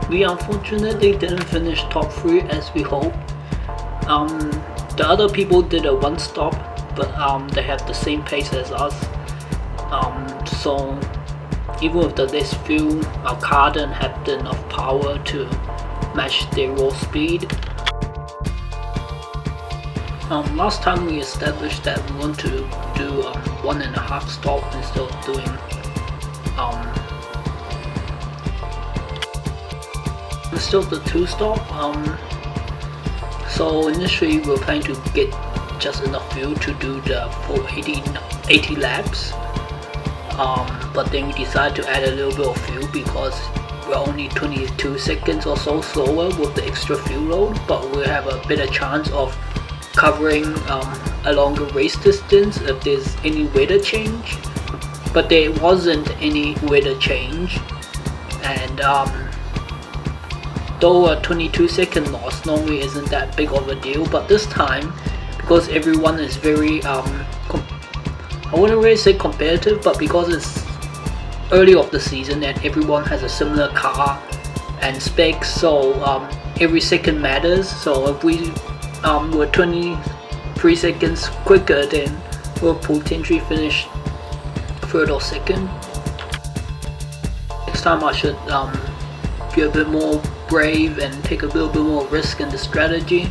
We unfortunately didn't finish top 3 as we hoped. The other people did a one stop, but they have the same pace as us. So even with the less fuel, our car didn't have enough power to match their raw speed. Last time we established that we want to do 1.5 stop instead of doing the 2 stop. So initially we were planning to get just enough fuel to do the full 80 laps, but then we decided to add a little bit of fuel because we're only 22 seconds or so slower with the extra fuel load, but we'll have a better chance of covering a longer race distance if there's any weather change. But there wasn't any weather change, and though a 22-second loss normally isn't that big of a deal, but this time, because everyone is very I wouldn't really say competitive, but because it's early of the season and everyone has a similar car and specs, so every second matters. So if we were 23 seconds quicker, then we'll potentially finish 3rd or 2nd. Next time I should be a bit more brave and take a little bit more risk in the strategy.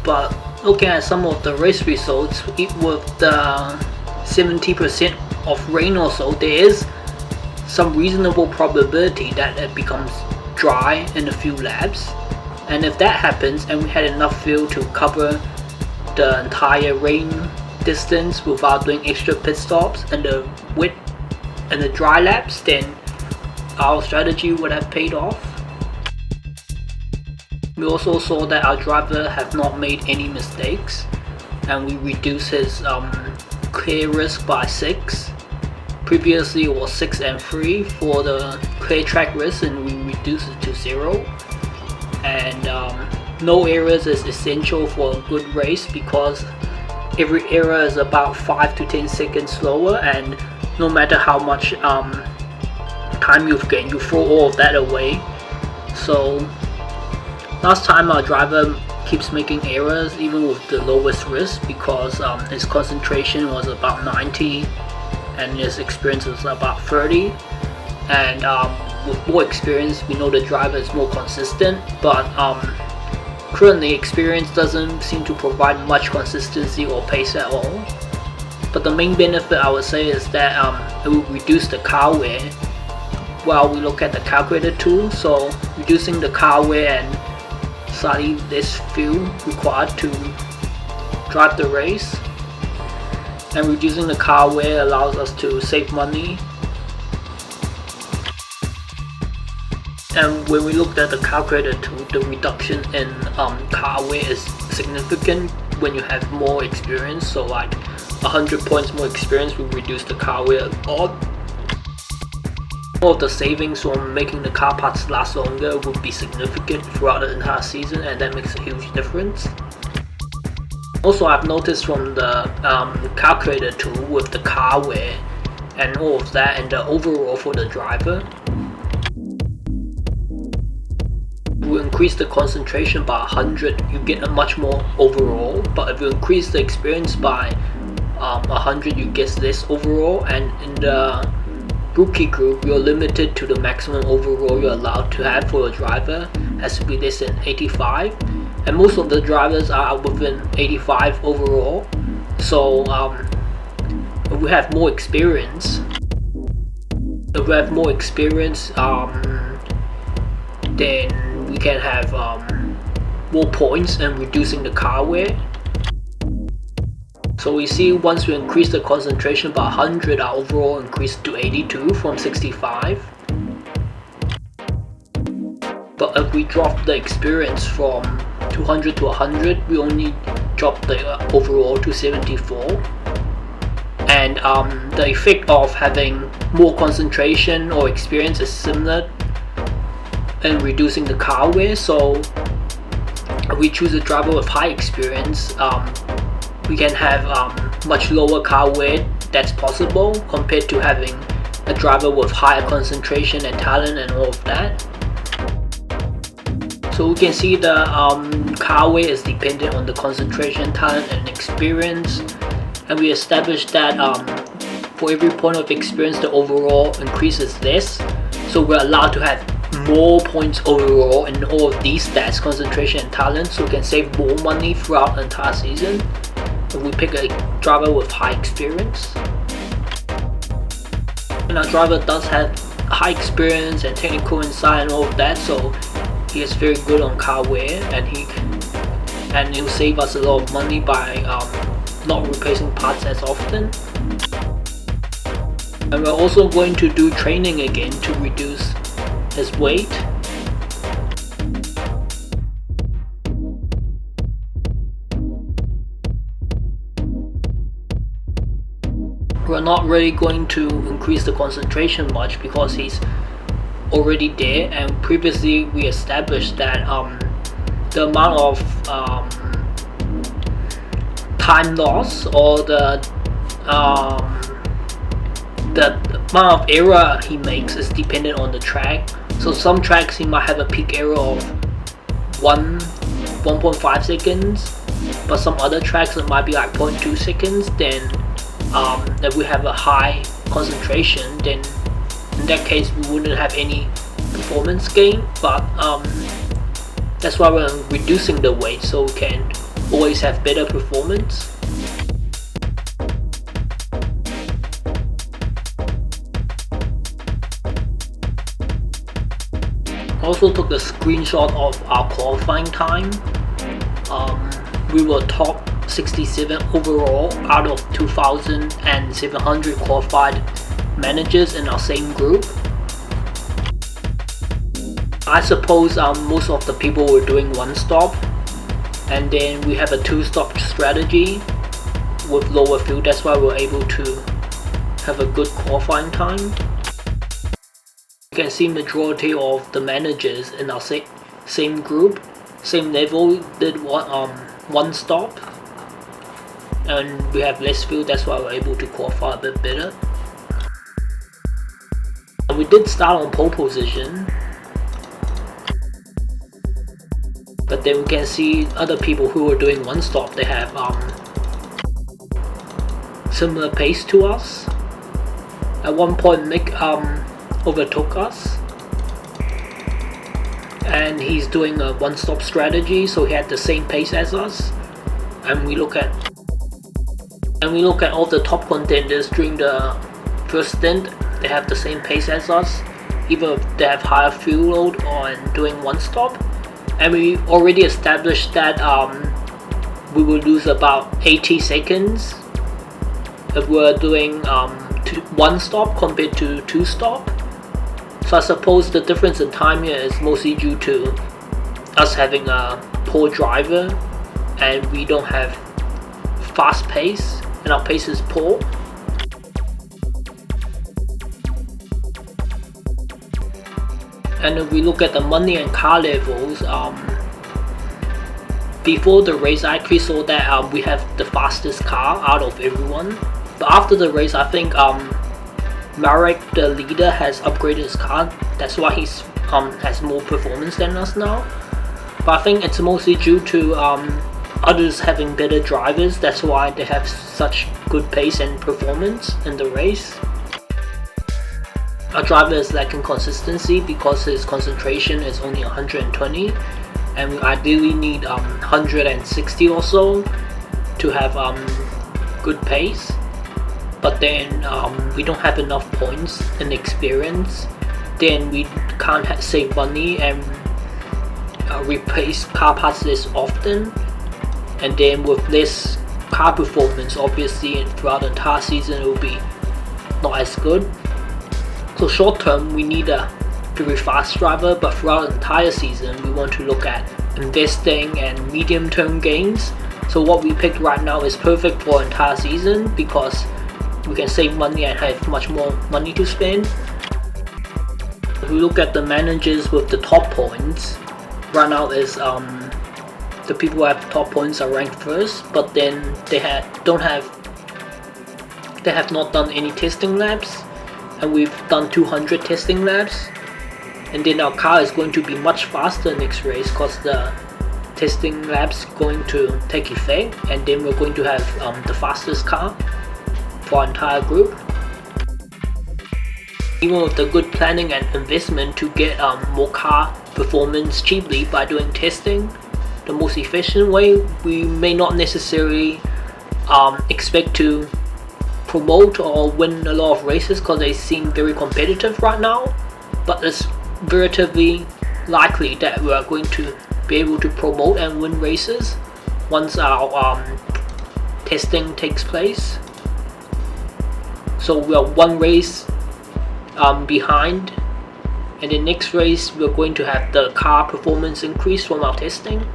But looking at some of the race results, with the 70% of rain or so, there is some reasonable probability that it becomes dry in a few laps. And if that happens and we had enough fuel to cover the entire rain distance without doing extra pit stops and the wet and the dry laps, then our strategy would have paid off. We also saw that our driver have not made any mistakes, and we reduced his clear risk by 6. Previously it was 6 and 3 for the clear track risk, and we reduced it to 0. And no errors is essential for a good race, because every error is about 5 to 10 seconds slower, and no matter how much time you've gained, you throw all of that away. So last time our driver keeps making errors even with the lowest risk, because his concentration was about 90 and his experience was about 30. And with more experience, we know the driver is more consistent, but currently experience doesn't seem to provide much consistency or pace at all. But the main benefit I would say is that it will reduce the car wear while we look at the calculator tool. So reducing the car wear and slightly less fuel required to drive the race, and reducing the car wear allows us to save money. And when we looked at the calculator tool, the reduction in car wear is significant when you have more experience. So like 100 points more experience will reduce the car wear a lot. All of the savings from making the car parts last longer would be significant throughout the entire season, and that makes a huge difference. Also, I've noticed from the calculator tool with the car wear and all of that, and the overall for the driver, if you increase the concentration by 100, you get a much more overall. But if you increase the experience by 100, you get less overall. And in the rookie group, you're limited to the maximum overall you're allowed to have for your driver. It has to be less than 85, and most of the drivers are within 85 overall. So if we have more experience, then we can have more points and reducing the car wear. So we see once we increase the concentration by 100, our overall increased to 82 from 65. But if we drop the experience from 200 to 100, we only drop the overall to 74. And the effect of having more concentration or experience is similar in reducing the car wear. So if we choose a driver with high experience, we can have much lower car wear that's possible compared to having a driver with higher concentration and talent and all of that. So we can see the car weight is dependent on the concentration, talent and experience, and we established that for every point of experience the overall increase is less, so we're allowed to have more points overall in all of these stats, concentration and talent, so we can save more money throughout the entire season if we pick a driver with high experience. And our driver does have high experience and technical insight and all of that, so he is very good on car wear, and he'll save us a lot of money by not replacing parts as often. And we're also going to do training again to reduce his weight. We're not really going to increase the concentration much because he's already there, and previously we established that the amount of time loss or the amount of error he makes is dependent on the track. So some tracks he might have a peak error of 1.5 seconds, but some other tracks it might be like 0.2 seconds. Then if we have a high concentration, then in that case we wouldn't have any performance gain, but that's why we're reducing the weight, so we can always have better performance. I also took a screenshot of our qualifying time. We were top 67 overall out of 2,700 qualified managers in our same group. I suppose most of the people were doing one stop, and then we have a two-stop strategy with lower fuel. That's why we're able to have a good qualifying time. You can see majority of the managers in our same group, same level, did one stop, and we have less fuel. That's why we're able to qualify a bit better. We did start on pole position, but then we can see other people who are doing one stop, they have similar pace to us. At one point Mick overtook us, and he's doing a one stop strategy, so he had the same pace as us. And we look at all the top contenders during the first stint, they have the same pace as us, even if they have higher fuel load on doing one stop. And we already established that we will lose about 80 seconds if we're doing one stop compared to two stop. So I suppose the difference in time here is mostly due to us having a poor driver, and we don't have fast pace, and our pace is poor. And if we look at the money and car levels, before the race I actually saw that we have the fastest car out of everyone. But after the race, I think Marek, the leader, has upgraded his car. That's why he's has more performance than us now. But I think it's mostly due to others having better drivers. That's why they have such good pace and performance in the race. Our driver is lacking consistency because his concentration is only 120, and we ideally need 160 or so to have good pace. But then we don't have enough points and experience. Then we can't save money and replace car parts less often. And then with less car performance, obviously, and throughout the entire season it will be not as good. So short term, we need a very fast driver, but throughout the entire season, we want to look at investing and medium term gains. So what we picked right now is perfect for entire season because we can save money and have much more money to spend. If we look at the managers with the top points, right now is the people who have top points are ranked first, but then they have not done any testing laps. and we've done 200 testing laps, and then our car is going to be much faster next race because the testing laps going to take effect, and then we're going to have the fastest car for our entire group. Even with the good planning and investment to get more car performance cheaply by doing testing, the most efficient way, we may not necessarily expect to promote or win a lot of races because they seem very competitive right now, but it's relatively likely that we are going to be able to promote and win races once our testing takes place. So we are one race behind, and the next race we're going to have the car performance increase from our testing.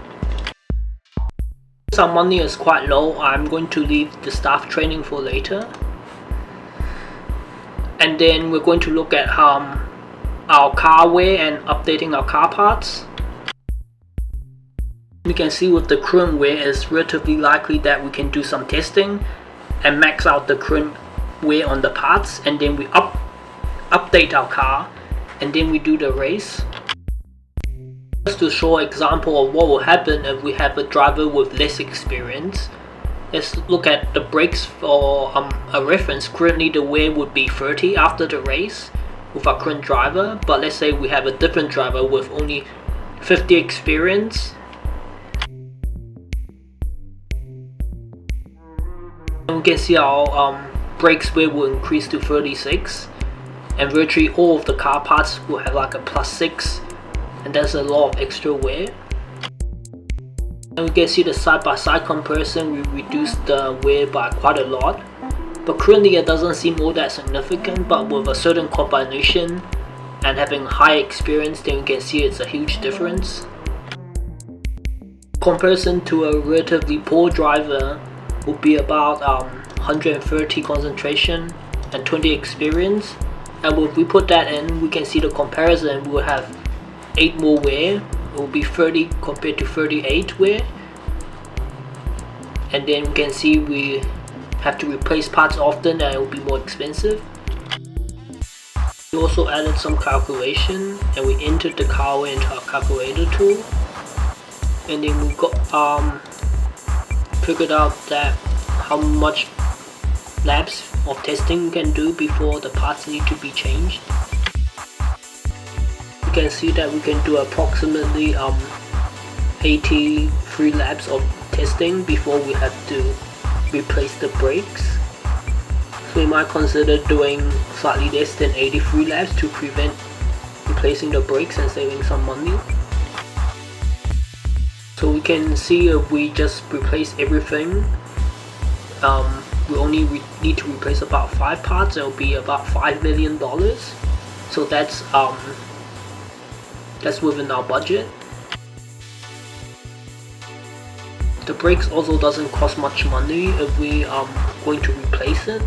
Since our money is quite low, I'm going to leave the staff training for later, and then we're going to look at our car wear and updating our car parts. We can see with the current wear, it's relatively likely that we can do some testing and max out the current wear on the parts, and then we update our car, and then we do the race. Just to show an example of what will happen if we have a driver with less experience, let's look at the brakes for a reference. Currently the wear would be 30 after the race with our current driver, but let's say we have a different driver with only 50 experience. And we can see our brakes wear will increase to 36, and virtually all of the car parts will have like a +6, and that's a lot of extra wear. And we can see the side-by-side comparison, we reduced the wear by quite a lot, but currently it doesn't seem all that significant, but with a certain combination and having high experience, then we can see it's a huge difference. Comparison to a relatively poor driver would be about 130 concentration and 20 experience, and if we put that in, we can see the comparison. We will have 8 more wear. It will be 30 compared to 38 wear, and then we can see we have to replace parts often and it will be more expensive. We also added some calculation, and we entered the car wear into our calculator tool, and then we got figured out that how much laps of testing we can do before the parts need to be changed. You can see that we can do approximately 83 laps of testing before we have to replace the brakes. So we might consider doing slightly less than 83 laps to prevent replacing the brakes and saving some money. So we can see if we just replace everything, we only need to replace about 5 parts. It will be about $5 million. So that's within our budget. The brakes also doesn't cost much money if we are going to replace it,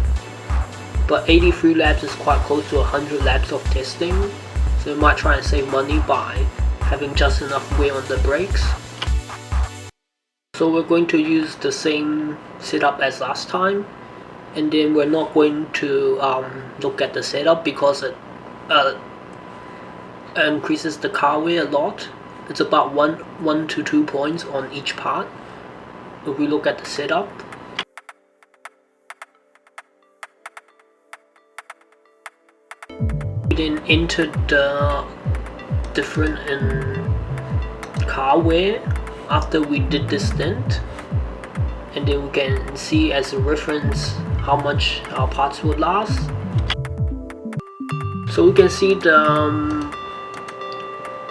but 83 laps is quite close to 100 laps of testing, so we might try and save money by having just enough wear on the brakes. So we're going to use the same setup as last time, and then we're not going to look at the setup because it increases the car wear a lot. It's about 1 to 2 points on each part if we look at the setup. We then entered the difference in car wear after we did this stint, and then we can see as a reference how much our parts would last. So we can see the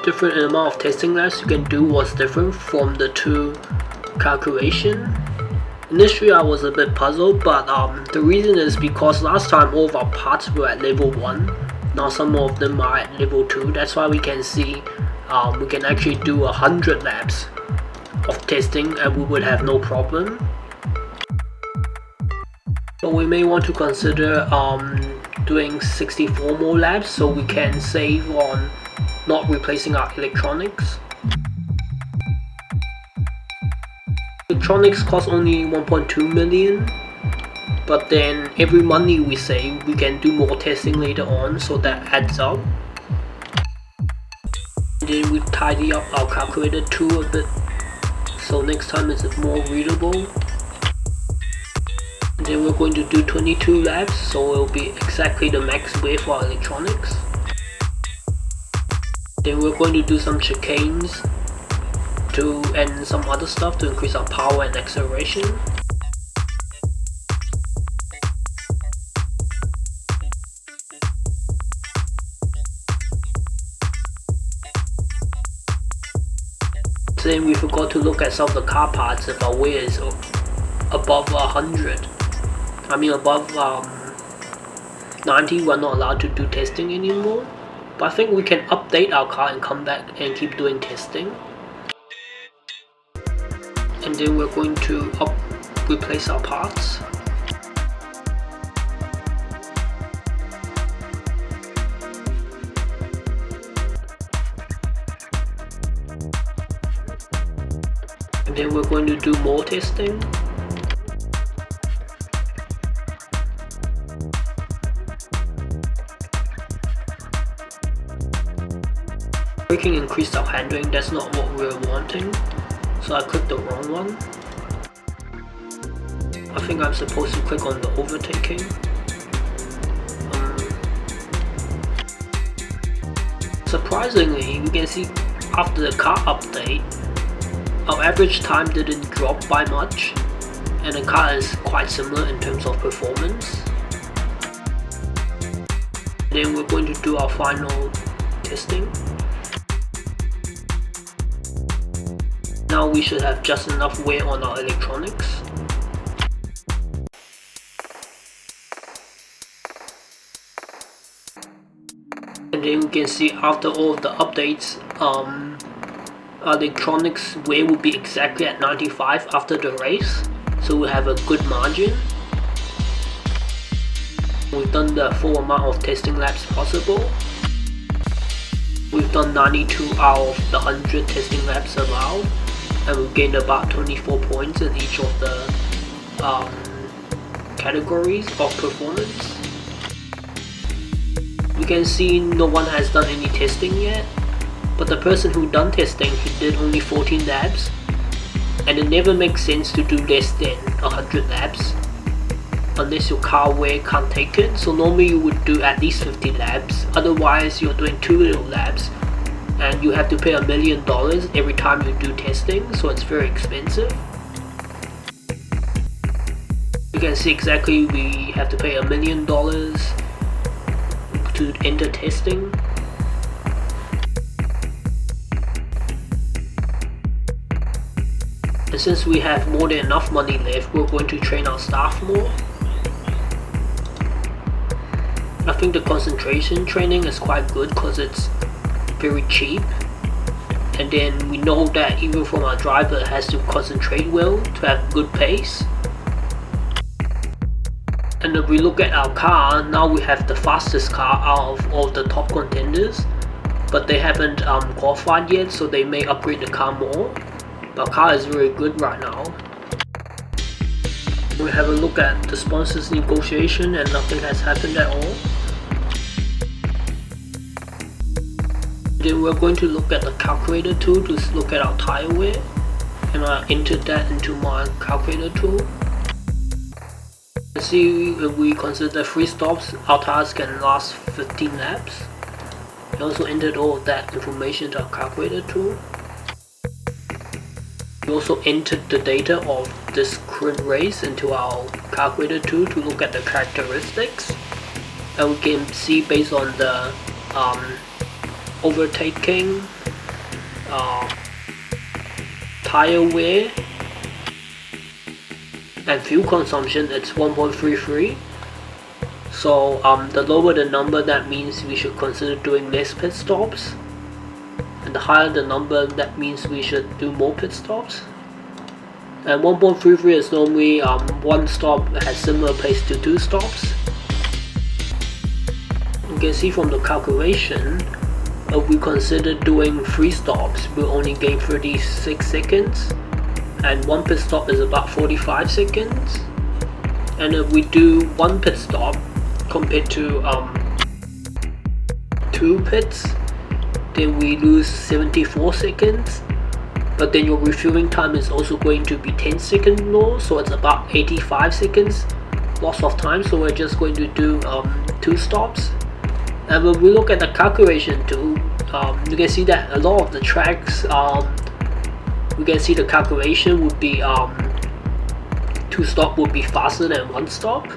different amount of testing laps you can do was different from the two calculation. Initially I was a bit puzzled, but the reason is because last time all of our parts were at level 1, now some of them are at level 2. That's why we can see we can actually do 100 laps of testing and we would have no problem. So we may want to consider doing 64 more laps so we can save on not replacing our electronics. Electronics cost only 1.2 million, but then every money we save, we can do more testing later on, so that adds up. And then we tidy up our calculator tool a bit, so next time it's more readable. And then we're going to do 22 laps, so it will be exactly the max weight for our electronics. Then we're going to do some chicanes and some other stuff to increase our power and acceleration. Then we forgot to look at some of the car parts. If our weight is above 100, I mean above 90, we're not allowed to do testing anymore. But I think we can update our car and come back and keep doing testing. And then we're going to replace our parts. And then we're going to do more testing. Braking increased our handling, that's not what we were wanting. So I clicked the wrong one. I think I'm supposed to click on the overtaking. Surprisingly, we can see after the car update, our average time didn't drop by much, and the car is quite similar in terms of performance. Then we're going to do our final testing. Now we should have just enough weight on our electronics. And then we can see after all of the updates, our electronics weight will be exactly at 95 after the race. So we have a good margin. We've done the full amount of testing laps possible. We've done 92 out of the 100 testing laps allowed. And we gained about 24 points in each of the categories of performance. We can see no one has done any testing yet, but the person who done testing, he did only 14 laps, and it never makes sense to do less than 100 laps unless your car weight can't take it. So normally you would do at least 50 laps, otherwise you're doing too little laps. And you have to pay $1 million every time you do testing, so it's very expensive. You can see exactly we have to pay $1 million to enter testing. And since we have more than enough money left, we're going to train our staff more. I think the concentration training is quite good because it's very cheap, and then we know that even from our driver it has to concentrate well to have good pace. And if we look at our car, now we have the fastest car out of all the top contenders, but they haven't qualified yet, so they may upgrade the car more. But our car is very good right now. We have a look at the sponsors negotiation and nothing has happened at all. Then we're going to look at the calculator tool to look at our tire wear, and I entered that into my calculator tool. Let's see, if we consider 3 stops, our tires can last 15 laps. I also entered all of that information into our calculator tool. We also entered the data of this current race into our calculator tool to look at the characteristics, and we can see based on the overtaking, tire wear, and fuel consumption, it's 1.33. So the lower the number, that means we should consider doing less pit stops, and the higher the number, that means we should do more pit stops. And 1.33 is normally 1 stop has similar pace to 2 stops. You can see from the calculation, if we consider doing 3 stops, we'll only gain 36 seconds, and 1 pit stop is about 45 seconds. And if we do 1 pit stop compared to 2 pits, then we lose 74 seconds. But then your refueling time is also going to be 10 seconds more, so it's about 85 seconds loss of time. So we're just going to do 2 stops. And when we look at the calculation tool, you can see that a lot of the tracks, we can see the calculation would be 2 stop would be faster than 1 stop.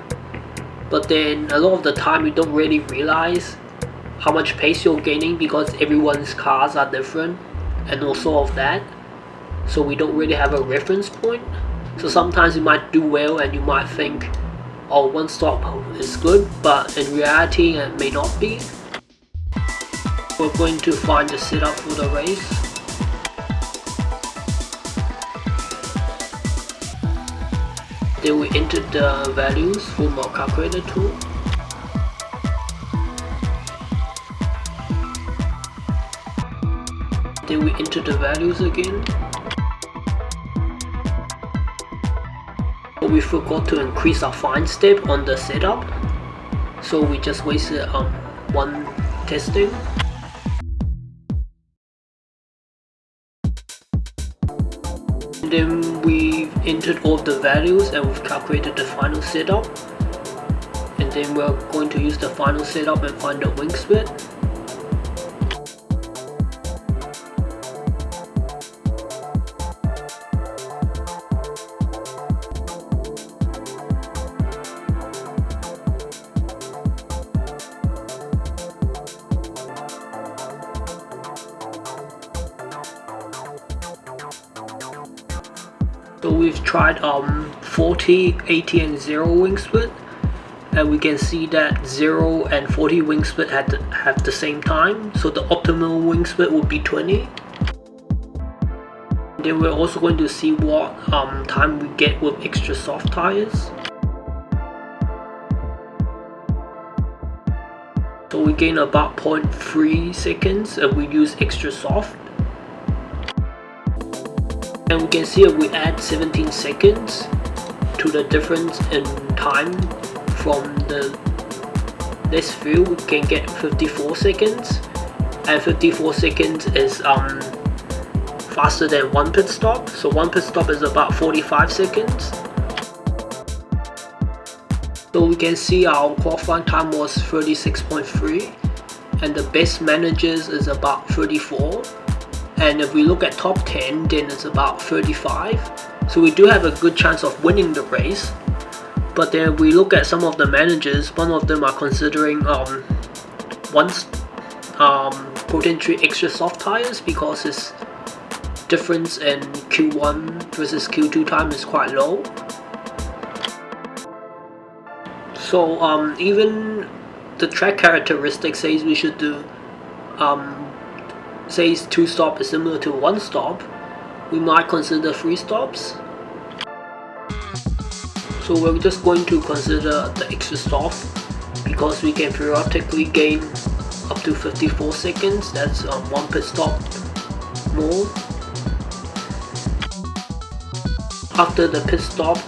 But then a lot of the time you don't really realize how much pace you're gaining because everyone's cars are different and also of that. So we don't really have a reference point. So sometimes you might do well and you might think, oh, 1 stop is good, but in reality it may not be. We're going to find the setup for the race. Then we enter the values from our calculator tool. Then we enter the values again. But we forgot to increase our find step on the setup, so we just wasted 1 testing. And then we entered all the values and we've calculated the final setup. And then we're going to use the final setup and find the wing split. So we've tried 40, 80 and 0 wing split, and we can see that 0 and 40 wing split have the same time, so the optimal wing split would be 20. Then we're also going to see what time we get with extra soft tires. So we gain about 0.3 seconds if we use extra soft. And we can see if we add 17 seconds to the difference in time from the less fuel, we can get 54 seconds. And 54 seconds is faster than 1 pit stop. So 1 pit stop is about 45 seconds. So we can see our qualifying time was 36.3 and the best managers is about 34. And if we look at top 10, then it's about 35. So we do have a good chance of winning the race. But then if we look at some of the managers, one of them are considering potentially extra soft tires because his difference in Q1 versus Q2 time is quite low. So even the track characteristic says we should do says 2 stop is similar to 1 stop, we might consider 3 stops. So we're just going to consider the extra stop because we can theoretically gain up to 54 seconds. That's 1 pit stop more. After the pit stop,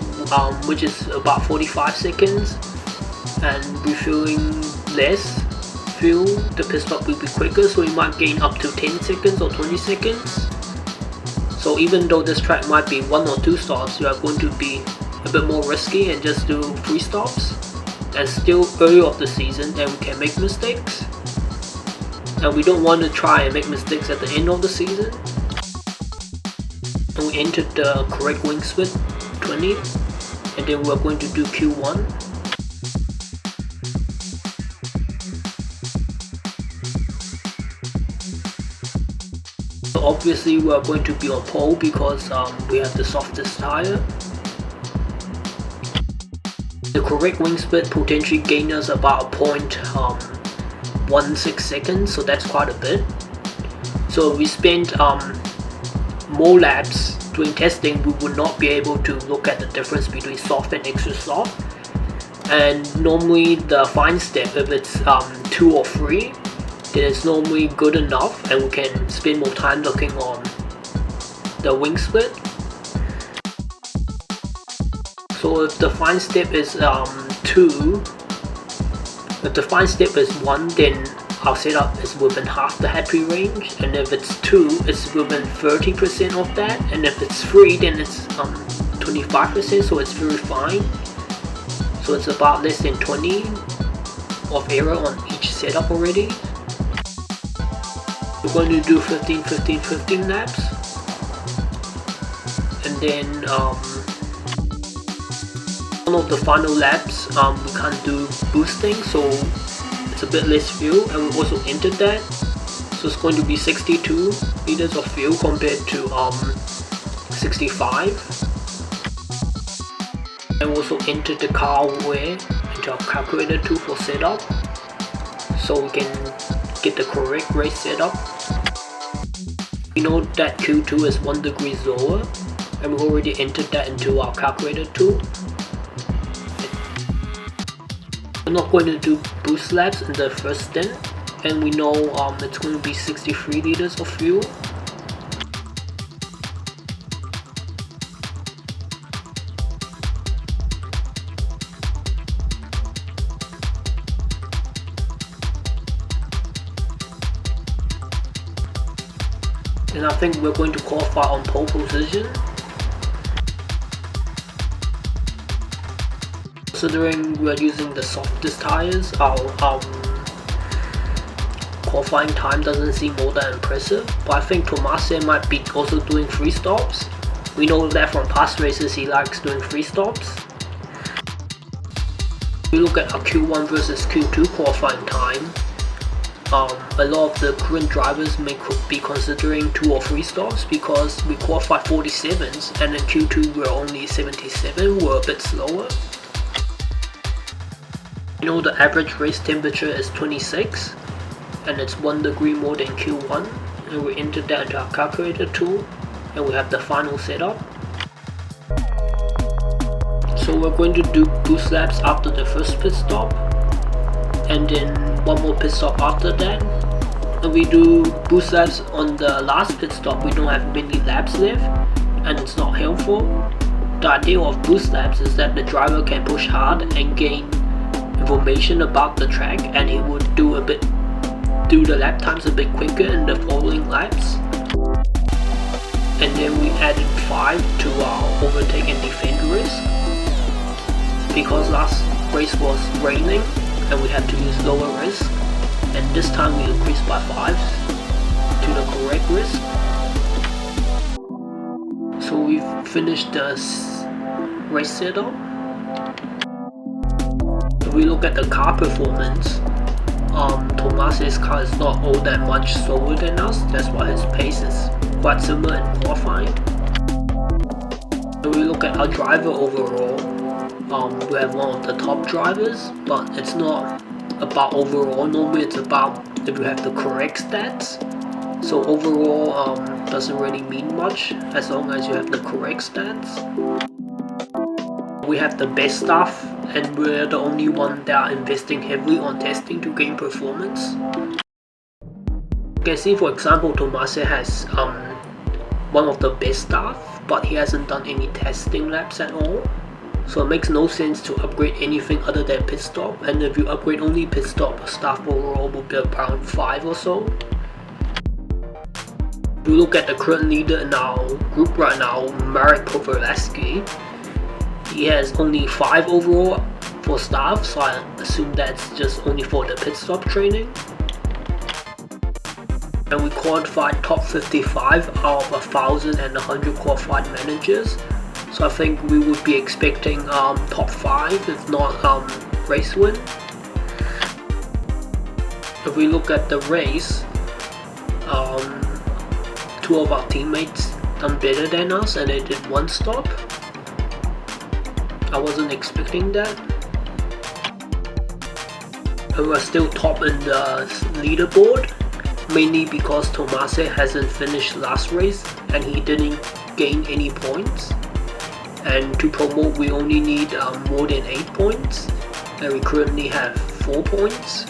which is about 45 seconds, and refueling less fuel, the pit stop will be quicker, so we might gain up to 10 seconds or 20 seconds. So even though this track might be 1 or 2 stops, we are going to be a bit more risky and just do 3 stops. And still early of the season and we can make mistakes. And we don't want to try and make mistakes at the end of the season. And we entered the correct wing split 20, and then we're going to do Q1. Obviously we are going to be on pole because we have the softest tire. The correct wing split potentially gained us about 0.16 seconds, so that's quite a bit. So we spent more laps doing testing, we would not be able to look at the difference between soft and extra soft. And normally the fine step, if it's 2 or 3, then it's normally good enough and we can spend more time looking on the wing split. So if the fine step is 2, if the fine step is 1, then our setup is within half the happy range, and if it's 2, it's within 30% of that, and if it's 3, then it's 25%, so it's very fine. So it's about less than 20 of error on each setup already. We're going to do 15, 15, 15 laps, and then one of the final laps we can't do boosting, so it's a bit less fuel, and we also entered that, so it's going to be 62 liters of fuel compared to 65. And we also entered the car wear into our calculator tool for setup, so we can get the correct race setup. We know that Q2 is 1 degree lower, and we already entered that into our calculator tool. We're not going to do boost laps in the first stint, and we know it's going to be 63 liters of fuel. And I think we're going to qualify on pole position. Considering we're using the softest tires, our qualifying time doesn't seem all that impressive, but I think Tomase might be also doing free stops. We know that from past races he likes doing free stops. If we look at our Q1 versus Q2 qualifying time, a lot of the current drivers may be considering 2 or 3 stops because we qualified 47s, and in Q2 we're only 77, we're a bit slower. We know the average race temperature is 26, and it's 1 degree more than Q1, and we entered that into our calculator tool, and we have the final setup. So we're going to do boost laps after the first pit stop, and then one more pit stop after that. And we do boost laps on the last pit stop, we don't have many laps left, and it's not helpful. The idea of boost laps is that the driver can push hard and gain information about the track, and he would do the lap times a bit quicker in the following laps. And then we added 5 to our overtake and defend risk, because last race was raining and we had to use lower risk, and this time we increased by 5 to the correct risk. So we've finished the race setup. If we look at the car performance, Tomase's car is not all that much slower than us, that's why his pace is quite similar in qualifying. If we look at our driver overall, we have one of the top drivers, but it's not about overall. Normally it's about if you have the correct stats. So overall doesn't really mean much as long as you have the correct stats. We have the best staff, and we're the only one that are investing heavily on testing to gain performance. You can see, for example, Tomase has one of the best staff, but he hasn't done any testing laps at all. So it makes no sense to upgrade anything other than pit stop, and if you upgrade only pit stop, staff overall will be around 5 or so. If you look at the current leader in our group right now, Marek Powerlaski, he has only 5 overall for staff, so I assume that's just only for the pit stop training. And we qualified top 55 out of 1,100 qualified managers. So I think we would be expecting top 5, if not race win. If we look at the race, 2 of our teammates done better than us, and they did 1 stop. I wasn't expecting that. And we're still top in the leaderboard, mainly because Tomase hasn't finished last race and he didn't gain any points. And to promote we only need more than 8 points, and we currently have 4 points.